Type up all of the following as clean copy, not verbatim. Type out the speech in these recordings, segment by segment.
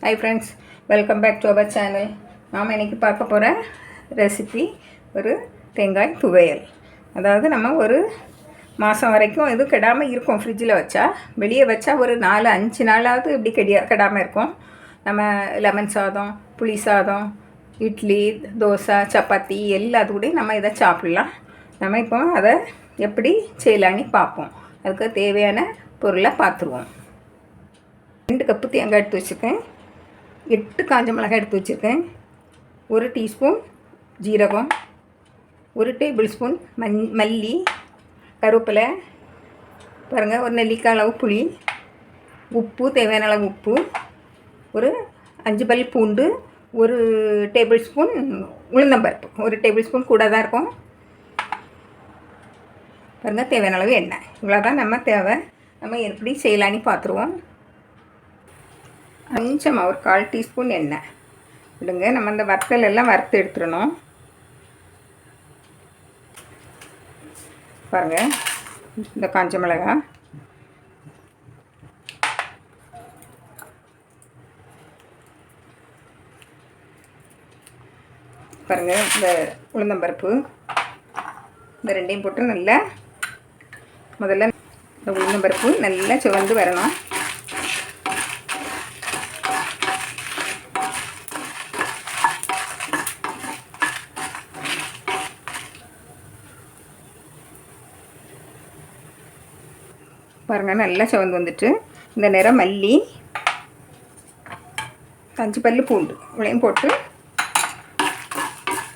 Hi friends, welcome back to our channel. நாம் இன்னைக்கு பார்க்க போகிற ரெசிபி ஒரு தேங்காய் துவையல். அதாவது நம்ம ஒரு மாதம் வரைக்கும் இது கெடாமல் இருக்கும். ஃப்ரிட்ஜில் வச்சா வெளியே வச்சா ஒரு 4-5 நாளாவது இப்படி கெடாமல் இருக்கும். நம்ம லெமன் சாதம், புளி சாதம், இட்லி, தோசை, சப்பாத்தி எல்லாத்துக்கூடையும் நம்ம இதை சாப்பிட்லாம். நம்ம இப்போ அதை எப்படி செய்யலான்னு பார்ப்போம். அதுக்கு தேவையான பொருளை பார்த்துருவோம். 2 கப்பு தேங்காய் எடுத்து வச்சுருக்கேன். 8 காஞ்ச மிளகாய் எடுத்து வச்சுருக்கேன். 1 டீஸ்பூன் ஜீரகம், 1 டேபிள் ஸ்பூன் மல்லி, கருவேப்பிலை, பாருங்கள், ஒரு நெல்லிக்காய் அளவு புளி, உப்பு, தேவையான அளவு உப்பு, ஒரு 5 பல் பூண்டு, 1 டேபிள் ஸ்பூன் உளுந்தம்பருப்பு, 1 டேபிள் ஸ்பூன் கூட தான் இருக்கும். பாருங்கள், தேவையான அளவு எண்ணெய். இவ்வளோ தான் நம்ம தேவை. நம்ம எப்படி செய்யலான்னு பார்த்துருவோம். கொஞ்சமாக ஒரு 1/4 டீஸ்பூன் எண்ணெய் விடுங்க. நம்ம இந்த வத்தல் எல்லாம் வறுத்து எடுத்துடணும். பாருங்கள், இந்த காஞ்ச மிளகாய், பாருங்கள், இந்த உளுந்தம்பருப்பு, இந்த ரெண்டையும் போட்டு நல்லா முதல்ல இந்த உளுந்தம்பருப்பு நல்லா சிவந்து வரணும். பாருங்கள், நல்லா சிவந்து வந்துட்டு இந்த நேரம் மல்லி, 5 பல் பூண்டு இவ்வளையும் போட்டு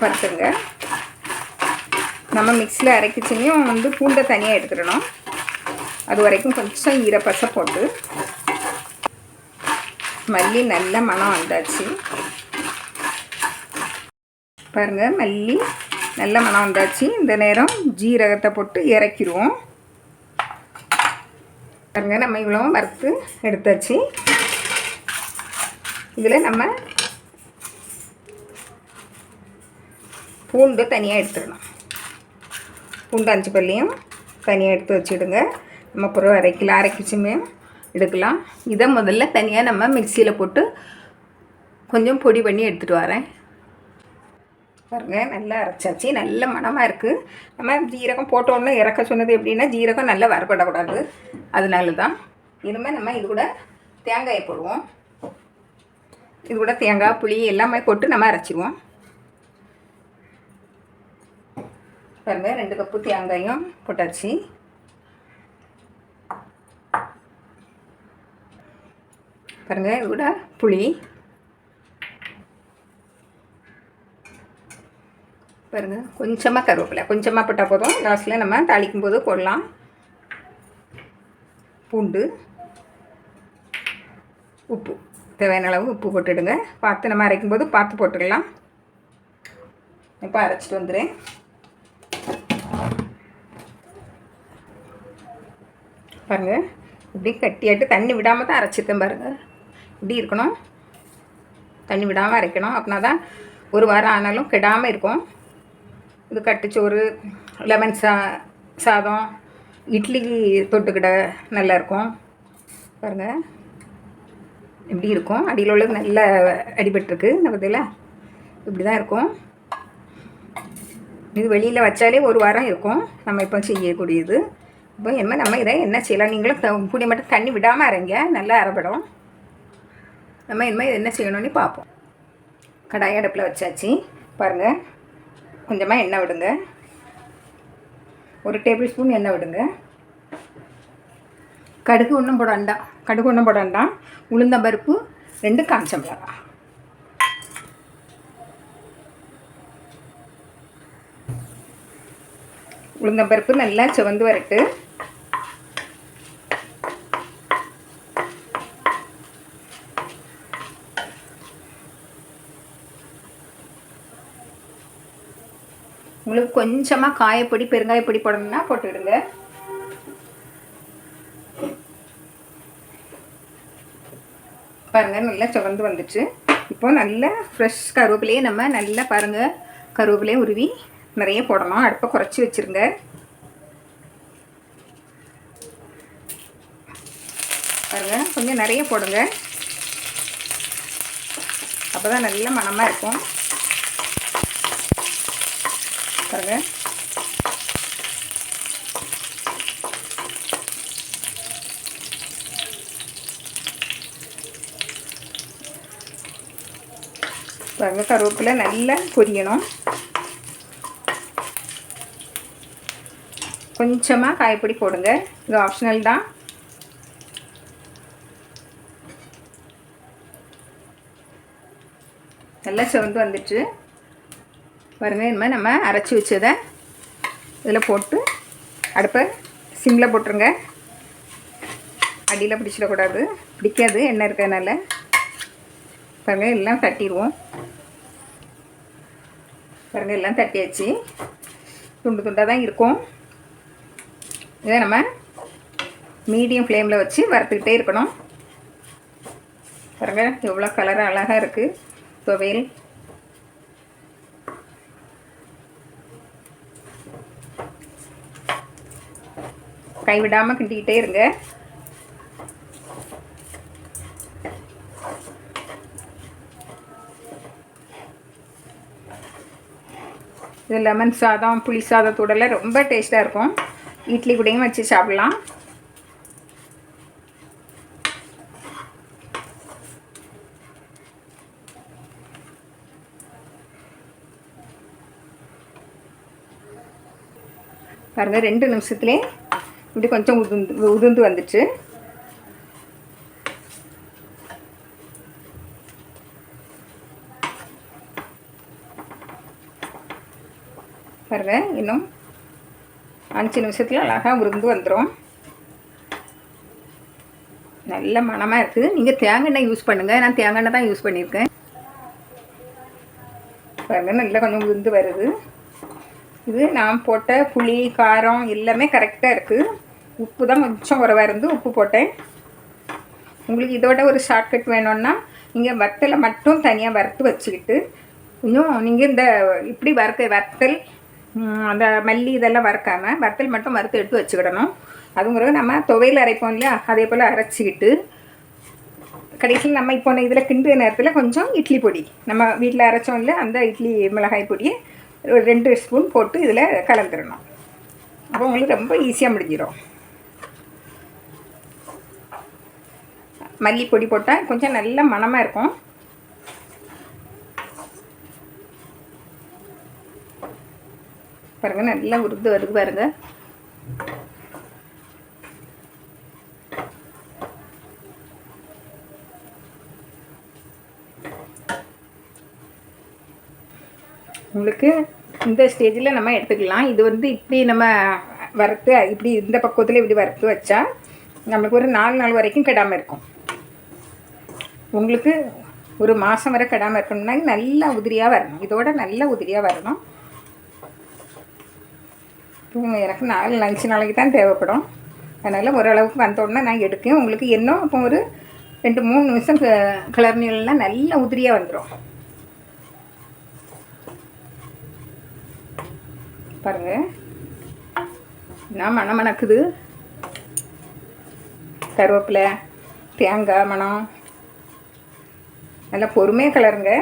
பருத்துங்க. நம்ம மிக்ஸியில் அரைக்கிச்சினையும் பூண்டை தனியாக எடுத்துடணும். அது வரைக்கும் கொஞ்சம் ஈரப்பசை போட்டு மல்லி நல்ல மணம் வந்தாச்சு. பாருங்கள், மல்லி நல்ல மணம் வந்தாச்சு. இந்த நேரம் ஜீரகத்தை போட்டு இறக்கிடுவோம். பாருங்க, நம்ம இவ்வளோ வறுத்து எடுத்தாச்சு. இதில் நம்ம பூண்டு தனியாக எடுத்துடணும். பூண்டு 5 பல்லையும் தனியாக எடுத்து வச்சுடுங்க. நம்ம அப்புறம் அரைக்கிச்சுமே எடுக்கலாம். இதை முதல்ல தனியாக நம்ம மிக்சியில் போட்டு கொஞ்சம் பொடி பண்ணி எடுத்துகிட்டு வரேன். பாருங்கள், நல்லா அரைச்சாச்சு. நல்ல மணமாக இருக்குது. நம்ம ஜீரகம் போட்டோன்னு இறக்க சொன்னது எப்படின்னா, ஜீரகம் நல்லா வறுபடக்கூடாது, அதனால தான். இனிமேல் நம்ம இது கூட தேங்காயை போடுவோம். இது கூட தேங்காய், புளி எல்லாமே போட்டு நம்ம அரைச்சிடுவோம். பாருங்கள், 2 கப்பு தேங்காயும் போட்டாச்சு. பாருங்கள், இது கூட புளி, பாருங்கள், கொஞ்சமாக கருவேப்பிலை, கொஞ்சமாக போட்டால் போதும். லாஸ்ட்டில் நம்ம தாளிக்கும் போது போடலாம். பூண்டு, உப்பு, தேவையான அளவு உப்பு போட்டுடுங்க. பார்த்து நம்ம அரைக்கும்போது பார்த்து போட்டுக்கலாம். இப்போ அரைச்சிட்டு வந்துடுறேன். பாருங்கள், இப்படி கட்டியாட்டு தண்ணி விடாமல் தான் அரைச்சிருக்கேன். பாருங்கள், இப்படி இருக்கணும். தண்ணி விடாமல் அரைக்கணும். அப்படின்னா தான் ஒரு வாரம் ஆனாலும் கெடாமல் இருக்கும். இது கட்டுச்சோறு, லெமன் சாதம், இட்லிக்கு தொட்டுக்கிட நல்லாயிருக்கும். பாருங்கள், எப்படி இருக்கும். அடியில் உள்ளது நல்லா அடிபட்டுருக்கு. நம்ம இதில் இப்படி தான் இருக்கும். இது வெளியில் வச்சாலே ஒரு வாரம் இருக்கும். நம்ம இப்போ செய்யக்கூடியது. இப்போ நம்ம இதை என்ன செய்யலாம், நீங்களும் கூடிய மட்டும் தண்ணி விடாமல் அரைங்க, நல்லா அரைப்படும். நம்ம இனிமேல் என்ன செய்யணும்னு பார்ப்போம். கடாய் அடுப்பில் வச்சாச்சு. பாருங்கள், கொஞ்சமாக எண்ணெய் விடுங்க. 1 டேபிள் ஸ்பூன் எண்ணெய் விடுங்க. கடுகு ஒன்றும் போட வேண்டாம். உளுந்தம்பருப்பு, 2 காஞ்ச மிளகாய். உளுந்தம்பருப்பு நல்லா சிவந்து வரட்டு. உங்களுக்கு கொஞ்சமாக காயப்பொடி, பெருங்காயப்பொடி போடணும்னா போட்டுவிடுங்க. பாருங்கள், நல்லா சிவந்து வந்துச்சு. இப்போ நல்லா ஃப்ரெஷ் கருவேப்பிலையே நம்ம நல்லா பாருங்கள், கருவேப்பிலையே உருவி நிறைய போடணும். அடுப்பை குறைச்சி வச்சுருங்க. பாருங்கள், கொஞ்சம் நிறைய போடுங்க. அப்போ தான் நல்ல மணமாக இருக்கும். பாருங்கள், பாருங்கள் கருவேப்பிலை நல்லா பொரியணும். கொஞ்சமாக காயப்பொடி போடுங்க, இது ஆப்ஷனல் தான். நல்லா செவந்து வந்துட்டு பாருங்கள். இனிமேல் நம்ம அரைச்சி வச்சதை இதில் போட்டு அடுப்பை சிம்மில் போட்டுருங்க. அடியில் பிடிச்சிடக்கூடாது, பிடிக்காது எண்ணெய் இருக்கிறதுனால. பாருங்கள் எல்லாம் தட்டிடுவோம். பாருங்கள் எல்லாம் தட்டியாச்சு, துண்டு துண்டாக தான் இருக்கும். இதை நம்ம மீடியம் ஃப்ளேமில் வச்சு வறுத்துக்கிட்டே இருக்கணும். பாருங்கள் எவ்வளோ கலராக அழகாக இருக்குது துவையல். கைவிடாமல் கிண்டிக்கிட்டே இருங்க. இது லெமன் சாதம், புளி சாதத்தோடலாம் ரொம்ப டேஸ்ட்டாக இருக்கும். இட்லி கூடயும் வச்சு சாப்பிட்லாம். பாருங்கள் 2 நிமிஷத்துலேயே இப்படி கொஞ்சம் உதிர்ந்து வந்துச்சு. பாருங்கள் இன்னும் 5 நிமிஷத்தில் அழகாக உதிர்ந்து வந்துடும். நல்ல மணமாக இருக்குது. நீங்கள் தேங்காய் எண்ணெய் யூஸ் பண்ணுங்கள், நான் தேங்காய் எண்ணெய் தான் யூஸ் பண்ணியிருக்கேன். பாருங்கள் நல்லா கொஞ்சம் உதிர்ந்து வருது. இது நான் போட்ட புளி காரம் எல்லாமே கரெக்டாக இருக்குது. உப்பு தான் கொஞ்சம் குறைவாக இருந்து உப்பு போட்டேன். உங்களுக்கு இதோட ஒரு ஷார்ட்கட் வேணும்னா நீங்கள் வத்தலை மட்டும் தனியாக வறுத்து வச்சுக்கிட்டு இன்னும் நீங்கள் இந்த இப்படி வத்தல் அந்த மல்லி இதெல்லாம் வறுக்காமல் வத்தல் மட்டும் வறுத்து எடுத்து வச்சுக்கிடணும். அதுங்கிறது நம்ம துவையில் அரைப்போம் இல்லையா, அதே போல் அரைச்சிக்கிட்டு கடைசியில் நம்ம இப்போ இதில் கிண்டுற நேரத்தில் கொஞ்சம் இட்லி பொடி நம்ம வீட்டில் அரைச்சோம் இல்லை, அந்த இட்லி மிளகாய் பொடியை ஒரு 2 ஸ்பூன் போட்டு இதில் கலந்துடணும். அப்போ உங்களுக்கு ரொம்ப ஈஸியாக முடிஞ்சிடும். மல்லிப்பொடி போட்டால் கொஞ்சம் நல்ல மணமாக இருக்கும். பாருங்கள் நல்லா உருது வருது பாருங்கள். உங்களுக்கு இந்த ஸ்டேஜில் நம்ம எடுத்துக்கலாம். இது வந்து இப்படி நம்ம வறுத்து இப்படி இந்த பக்குவத்தில் இப்படி வறுத்து வச்சா நம்மளுக்கு ஒரு 4 நாள் வரைக்கும் கெடாமல் இருக்கும். உங்களுக்கு ஒரு மாதம் வரை கெடாமல் இருக்கணும்னா நல்லா உதிரியாக வரணும். இதோட நல்ல உதிரியாக வரணும். எனக்கு 4-5 நாளைக்கு தான் தேவைப்படும். அதனால் ஓரளவுக்கு வந்தோடனே நான் எடுக்கேன். உங்களுக்கு இன்னும் இப்போ ஒரு 2-3 நிமிஷம் கிளறினீங்கன்னா நல்ல உதிரியாக வந்துடும். பாருங்கள் நான் மணம் மணக்குது. கருவேப்பிலை தேங்காய் மணம். நல்லா பொறுமையாக கிளறுங்க.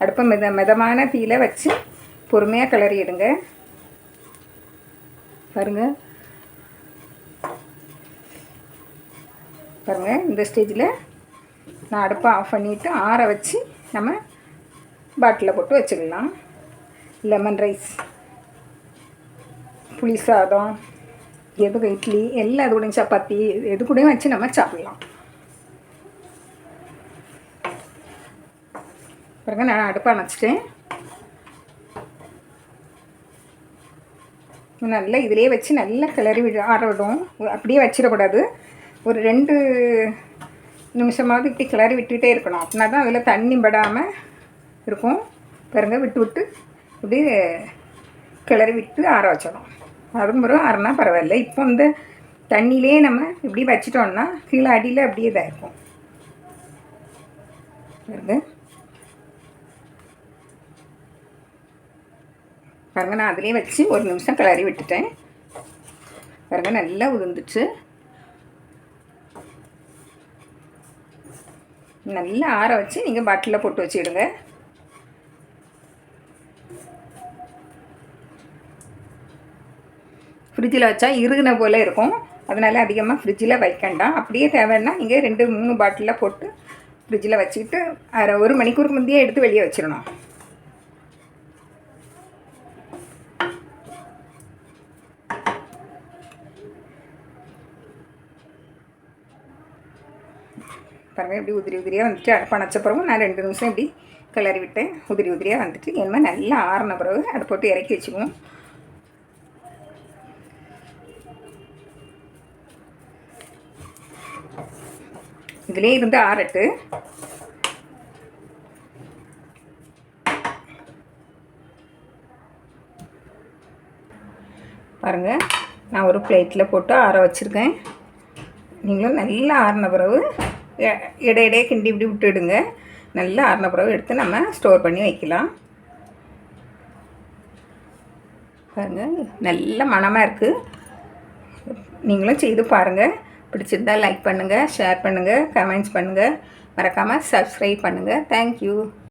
அடுப்பை மிதமான தீயில வச்சு பொறுமையாக கிளறிடுங்க. பாருங்கள் பாருங்கள் இந்த ஸ்டேஜில் நான் அடுப்பை ஆஃப் பண்ணிவிட்டு ஆற வச்சு நம்ம பாட்டிலில் போட்டு வச்சுக்கலாம். லெமன் ரைஸ், புளி சாதம், எது இட்லி எல்லாம் அது கூடயும் சப்பாத்தி எது கூடயும் வச்சு நம்ம சாப்பிட்லாம். பாருங்கள் நான் அடுப்பை அணைச்சிட்டேன். நல்லா இதிலே வச்சு நல்லா கிளறி ஆற விடும். அப்படியே வச்சிடக்கூடாது. ஒரு 2 நிமிஷமாவது இப்படி கிளறி விட்டுகிட்டே இருக்கணும். அப்படின்னா தான் அதில் தண்ணி படாமல் இருக்கும். பாருங்கள் விட்டு விட்டு இப்படி கிளறி விட்டு ஆற வச்சிடணும். அதுக்கு பிறகு ஆறுனா பரவாயில்ல. இப்போ இந்த தண்ணியிலே நம்ம இப்படி வச்சிட்டோம்னா கீழே அடியில் அப்படியே இதாக இருக்கும். பாருங்கள் நான் அதிலே வச்சு 1 நிமிஷம் கிளறி விட்டுட்டேன். பாருங்கள் நல்லா உதிர்ந்துச்சு. நல்லா ஆற வச்சு நீங்கள் பாட்டிலில் போட்டு வச்சுடுங்க. ஃப்ரிட்ஜில் வச்சா இறுகின போல் இருக்கும். அதனால் அதிகமாக ஃப்ரிட்ஜில் வைக்கண்டாம். அப்படியே தேவைன்னா நீங்கள் 2-3 பாட்டிலில் போட்டு ஃப்ரிட்ஜில் வச்சுக்கிட்டு 1 மணிக்கூருக்கு முந்தையே எடுத்து வெளியே வச்சிடணும். பாருங்கள் இப்படி உதிரி உதிரியாக வந்துட்டு அடுப்பு அணைச்ச பிறகு நான் 2 நிமிஷம் இப்படி கிளறி விட்டேன். உதிரி உதிரியாக வந்துட்டு என்ன நல்லா ஆறின பிறகு அதை போட்டு இறக்கி வச்சுக்குவோம். இதிலே இருந்து ஆறட்டு. பாருங்கள் நான் ஒரு பிளேட்டில் போட்டு ஆற வச்சுருக்கேன். நீங்களும் நல்லா ஆறின பிறகு இடையிடையே கிண்டி இப்படி விட்டுடுங்க. நல்லா ஆறின பிறகு எடுத்து நம்ம ஸ்டோர் பண்ணி வைக்கலாம். பாருங்கள் நல்ல மணமாக இருக்குது. நீங்களும் செய்து பாருங்கள். பிடிச்சிருந்தால் லைக் பண்ணுங்கள், ஷேர் பண்ணுங்கள், கமெண்ட்ஸ் பண்ணுங்கள். மறக்காமல் சப்ஸ்கிரைப் பண்ணுங்கள். தேங்க்யூ.